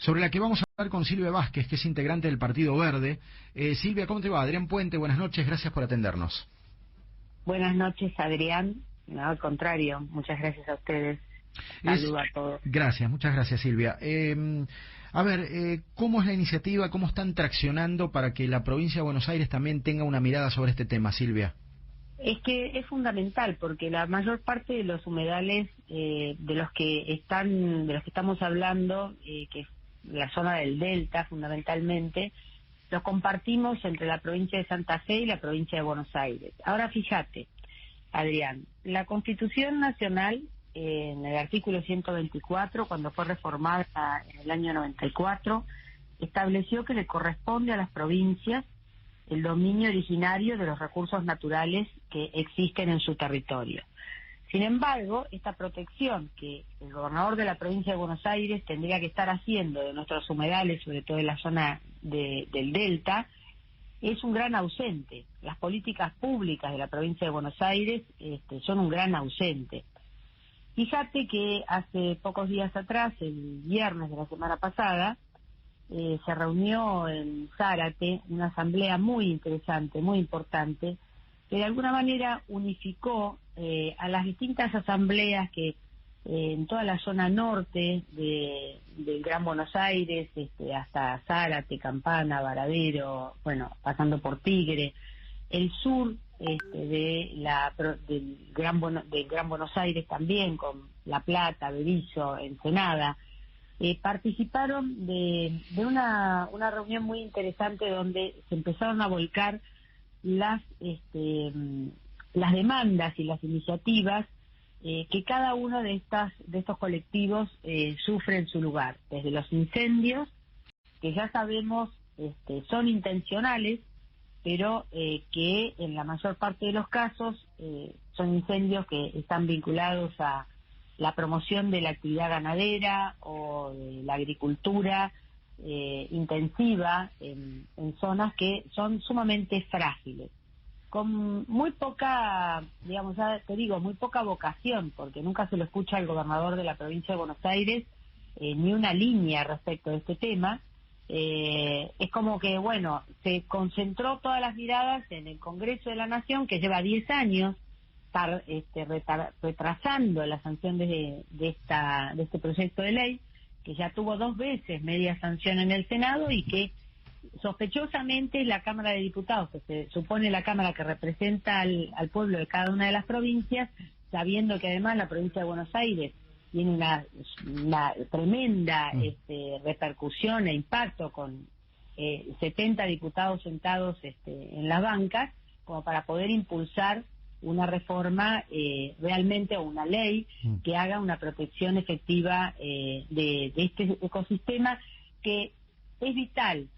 sobre la que vamos a hablar con Silvia Vázquez, que es integrante del Partido Verde. Silvia, ¿cómo te va? Adrián Puente, buenas noches, gracias por atendernos. Buenas noches, Adrián. No, al contrario, muchas gracias a ustedes. Saludo a todos. Gracias, muchas gracias, Silvia. ¿Cómo es la iniciativa? ¿Cómo están traccionando para que la provincia de Buenos Aires también tenga una mirada sobre este tema, Silvia? Es que es fundamental porque la mayor parte de los humedales de los que estamos hablando, que es la zona del Delta fundamentalmente, los compartimos entre la provincia de Santa Fe y la provincia de Buenos Aires. Ahora fíjate, Adrián, la Constitución Nacional, en el artículo 124, cuando fue reformada en el año 94, estableció que le corresponde a las provincias el dominio originario de los recursos naturales que existen en su territorio. Sin embargo, esta protección que el gobernador de la provincia de Buenos Aires tendría que estar haciendo de nuestros humedales, sobre todo en la zona del Delta, es un gran ausente. Las políticas públicas de la provincia de Buenos Aires son un gran ausente. Fíjate que hace pocos días atrás, el viernes de la semana pasada, se reunió en Zárate una asamblea muy interesante, muy importante, que de alguna manera unificó a las distintas asambleas que en toda la zona norte del Gran Buenos Aires, hasta Zárate, Campana, Varadero, bueno, pasando por Tigre, el sur del Gran Buenos Aires también, con La Plata, Berisso, Ensenada, participaron de una reunión muy interesante donde se empezaron a volcar las demandas y las iniciativas que cada uno de estos colectivos sufre en su lugar, desde los incendios, que ya sabemos son intencionales, pero que en la mayor parte de los casos son incendios que están vinculados a la promoción de la actividad ganadera o de la agricultura intensiva en zonas que son sumamente frágiles, con muy poca, digamos, ya te digo, muy poca vocación, porque nunca se lo escucha al gobernador de la provincia de Buenos Aires ni una línea respecto de este tema. Es como que, bueno, se concentró todas las miradas en el Congreso de la Nación, que lleva 10 años retrasando la sanción de este proyecto de ley, que ya tuvo 2 veces media sanción en el Senado y que sospechosamente la Cámara de Diputados, que se supone la Cámara que representa al pueblo de cada una de las provincias, sabiendo que además la provincia de Buenos Aires tiene una tremenda repercusión e impacto con 70 diputados sentados en las bancas, como para poder impulsar una reforma realmente, o una ley que haga una protección efectiva de este ecosistema, que es vital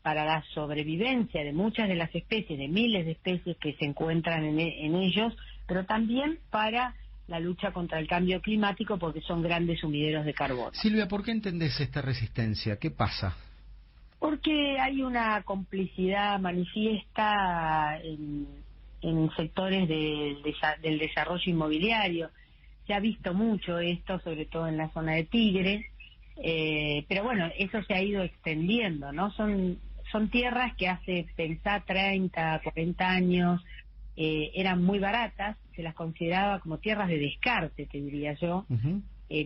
para la sobrevivencia de muchas de las especies, de miles de especies que se encuentran en ellos, pero también para la lucha contra el cambio climático, porque son grandes sumideros de carbono. Silvia, ¿por qué entendés esta resistencia? ¿Qué pasa? Porque hay una complicidad manifiesta en sectores del desarrollo inmobiliario. Se ha visto mucho esto, sobre todo en la zona de Tigre, pero bueno, eso se ha ido extendiendo, ¿no? Son tierras que hace, pensá, 30, 40 años, eran muy baratas, se las consideraba como tierras de descarte, te diría yo,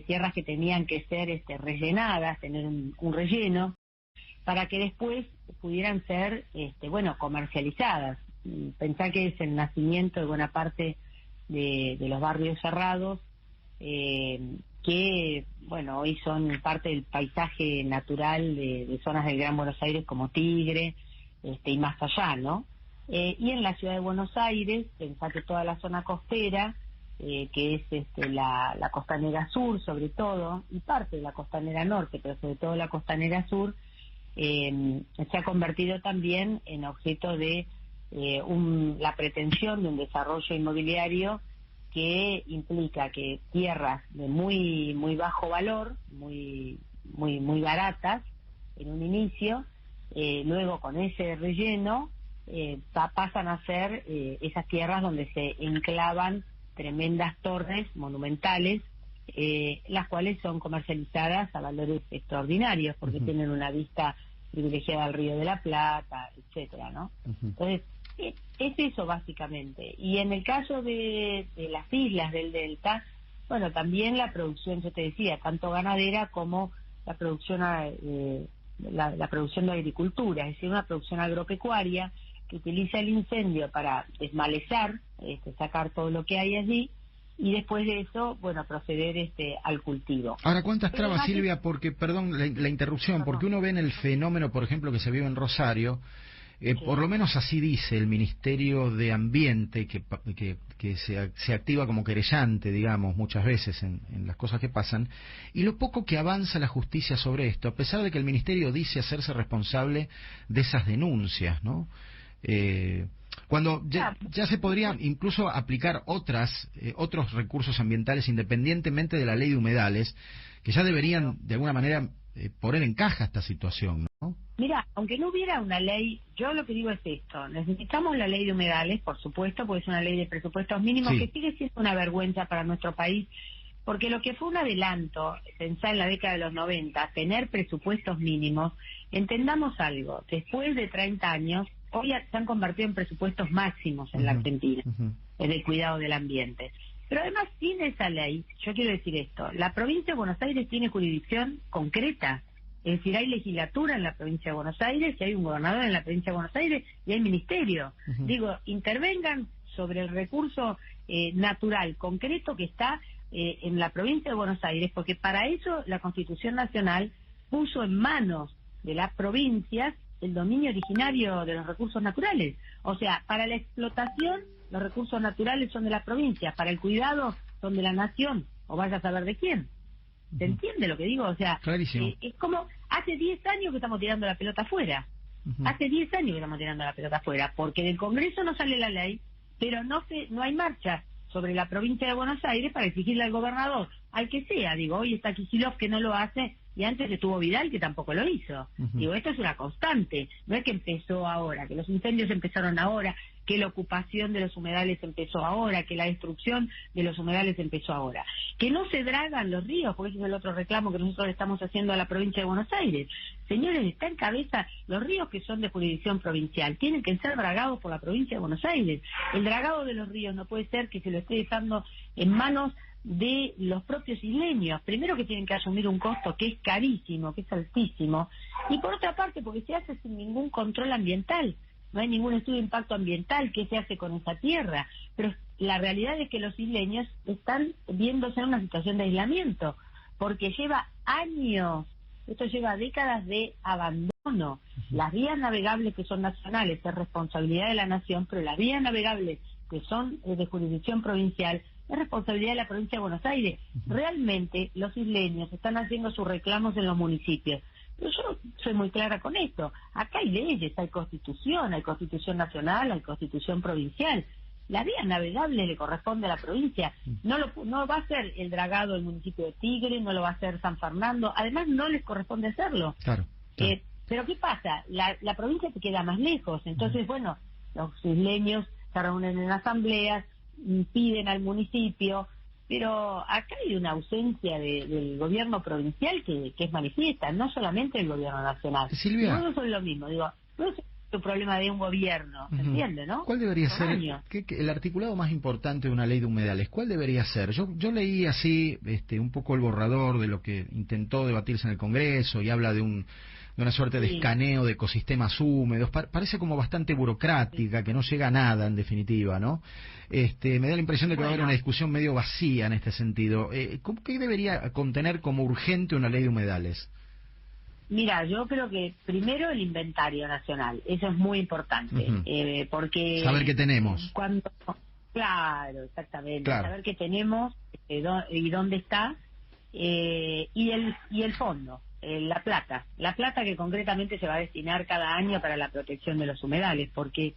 tierras que tenían que ser rellenadas, tener un relleno, para que después pudieran ser, comercializadas. Pensá que es el nacimiento de buena parte de los barrios cerrados, que, bueno, hoy son parte del paisaje natural de zonas del Gran Buenos Aires como Tigre, y más allá, ¿no? Y en la ciudad de Buenos Aires, pensá que toda la zona costera, que es la costanera sur sobre todo, y parte de la costanera norte, pero sobre todo la costanera sur, se ha convertido también en objeto de la pretensión de un desarrollo inmobiliario que implica que tierras de muy bajo valor, muy baratas en un inicio, luego con ese relleno pasan a ser esas tierras donde se enclavan tremendas torres monumentales las cuales son comercializadas a valores extraordinarios porque tienen una vista privilegiada al Río de la Plata, etcétera, ¿no? Entonces, es eso básicamente. Y en el caso de las islas del Delta, bueno, también la producción, yo te decía, tanto ganadera como la producción la producción de agricultura, es decir, una producción agropecuaria que utiliza el incendio para desmalezar, sacar todo lo que hay allí, y después de eso, bueno, proceder al cultivo. Ahora, ¿cuántas trabas, Silvia? Porque, perdón la interrupción, porque uno ve en el fenómeno, por ejemplo, que se vive en Rosario, sí. Por lo menos así dice el Ministerio de Ambiente, que se activa como querellante, digamos, muchas veces en las cosas que pasan, y lo poco que avanza la justicia sobre esto, a pesar de que el Ministerio dice hacerse responsable de esas denuncias, ¿no? Cuando ya se podría incluso aplicar otros recursos ambientales independientemente de la ley de humedales, que ya deberían de alguna manera poner en caja esta situación, ¿no? Mira, aunque no hubiera una ley, yo lo que digo es esto: necesitamos la ley de humedales, por supuesto, porque es una ley de presupuestos mínimos, sí, que sigue siendo una vergüenza para nuestro país, porque lo que fue un adelanto, pensar en la década de los 90, tener presupuestos mínimos, entendamos algo, después de 30 años, hoy se han convertido en presupuestos máximos en la Argentina, en el cuidado del ambiente. Pero además, sin esa ley, yo quiero decir esto: la provincia de Buenos Aires tiene jurisdicción concreta, es decir, hay legislatura en la provincia de Buenos Aires, y hay un gobernador en la provincia de Buenos Aires, y hay ministerio. Digo, intervengan sobre el recurso natural concreto que está en la provincia de Buenos Aires, porque para eso la Constitución Nacional puso en manos de las provincias el dominio originario de los recursos naturales. O sea, para la explotación los recursos naturales son de las provincias, para el cuidado son de la nación, o vaya a saber de quién. ¿Se entiende lo que digo? O sea, es como hace 10 años que estamos tirando la pelota afuera. Hace 10 años que estamos tirando la pelota afuera, porque del Congreso no sale la ley, pero no hay marcha sobre la provincia de Buenos Aires para exigirle al gobernador, al que sea. Digo, hoy está Kicillof, que no lo hace, y antes estuvo Vidal, que tampoco lo hizo. Digo, esto es una constante, no es que empezó ahora, que los incendios empezaron ahora, que la ocupación de los humedales empezó ahora, que la destrucción de los humedales empezó ahora. Que no se dragan los ríos, porque ese es el otro reclamo que nosotros le estamos haciendo a la provincia de Buenos Aires. Señores, está en cabeza, los ríos que son de jurisdicción provincial tienen que ser dragados por la provincia de Buenos Aires. El dragado de los ríos no puede ser que se lo esté dejando en manos de los propios isleños. Primero, que tienen que asumir un costo que es carísimo, que es altísimo, y por otra parte porque se hace sin ningún control ambiental. No hay ningún estudio de impacto ambiental. ¿Qué se hace con esa tierra? Pero la realidad es que los isleños están viéndose en una situación de aislamiento, porque lleva años, esto lleva décadas de abandono. Las vías navegables que son nacionales es responsabilidad de la nación, pero las vías navegables que son de jurisdicción provincial es responsabilidad de la provincia de Buenos Aires. Realmente los isleños están haciendo sus reclamos en los municipios. Pero yo soy muy clara con esto. Acá hay leyes, hay constitución nacional, hay constitución provincial. La vía navegable le corresponde a la provincia. No va a ser el dragado del municipio de Tigre, no lo va a hacer San Fernando. Además, no les corresponde hacerlo. Claro. Pero ¿qué pasa? La provincia te queda más lejos. Entonces, bueno, los isleños se reúnen en asambleas, piden al municipio, pero acá hay una ausencia del gobierno provincial que es manifiesta, no solamente el gobierno nacional. Silvia, no es lo mismo, digo, no es un problema de un gobierno, ¿se entiende, no? ¿Cuál debería ser el articulado más importante de una ley de humedales? ¿Cuál debería ser? Yo leí así un poco el borrador de lo que intentó debatirse en el Congreso, y habla de una suerte de escaneo de ecosistemas húmedos. Parece como bastante burocrática, que no llega a nada en definitiva, ¿no? Me da la impresión de que va a haber una discusión medio vacía en este sentido. ¿Qué debería contener como urgente una ley de humedales? Mira, yo creo que primero el inventario nacional, eso es muy importante, porque saber qué tenemos. Claro, exactamente, claro. Saber qué tenemos y dónde está, y el fondo. La plata que concretamente se va a destinar cada año para la protección de los humedales, porque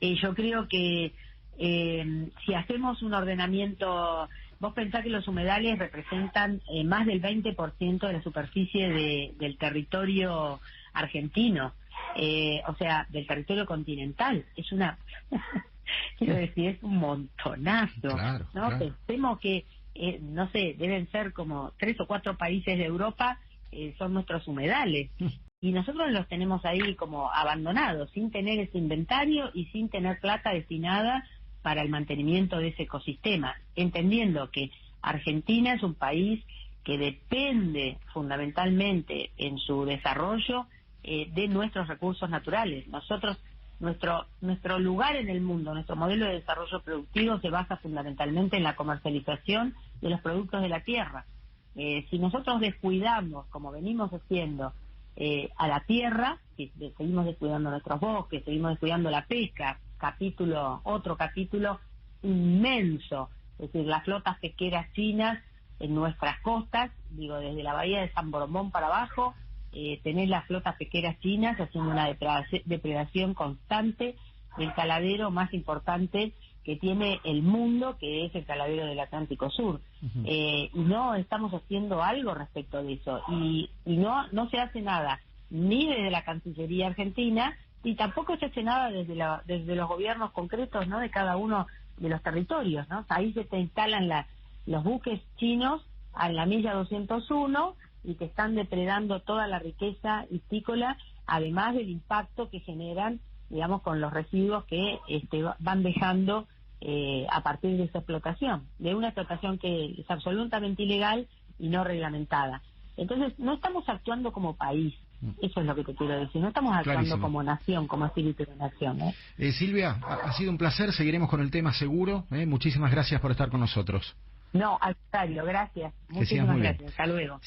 yo creo que si hacemos un ordenamiento, vos pensás que los humedales representan más del 20% de la superficie del territorio argentino, o sea, del territorio continental. Es una, quiero decir, es un montonazo, claro, ¿no? Claro. Pensemos que no sé, deben ser como 3 o 4 países de Europa, son nuestros humedales. Y nosotros los tenemos ahí como abandonados, sin tener ese inventario y sin tener plata destinada para el mantenimiento de ese ecosistema, entendiendo que Argentina es un país que depende fundamentalmente en su desarrollo de nuestros recursos naturales. Nosotros, nuestro lugar en el mundo, nuestro modelo de desarrollo productivo se basa fundamentalmente en la comercialización de los productos de la tierra. Si nosotros descuidamos, como venimos haciendo, a la tierra, si seguimos descuidando nuestros bosques, seguimos descuidando la pesca, otro capítulo inmenso, es decir, las flotas pesqueras chinas en nuestras costas, digo, desde la bahía de San Borondón para abajo, tenés las flotas pesqueras chinas haciendo una depredación constante del caladero más importante que tiene el mundo, que es el caladero del Atlántico Sur. Y no estamos haciendo algo respecto de eso, y no se hace nada, ni desde la Cancillería argentina, y tampoco se hace nada desde los gobiernos concretos, ¿no?, de cada uno de los territorios, ¿no? Ahí se te instalan los buques chinos a la milla 201 y te están depredando toda la riqueza histícola, además del impacto que generan, digamos, con los residuos que van dejando a partir de esa explotación, de una explotación que es absolutamente ilegal y no reglamentada. Entonces, no estamos actuando como país, eso es lo que te quiero decir, no estamos actuando Clarísimo. como nación, como espíritu de nación. Silvia, ha sido un placer, seguiremos con el tema seguro, muchísimas gracias por estar con nosotros. No, al contrario, gracias, muchísimas gracias, hasta luego.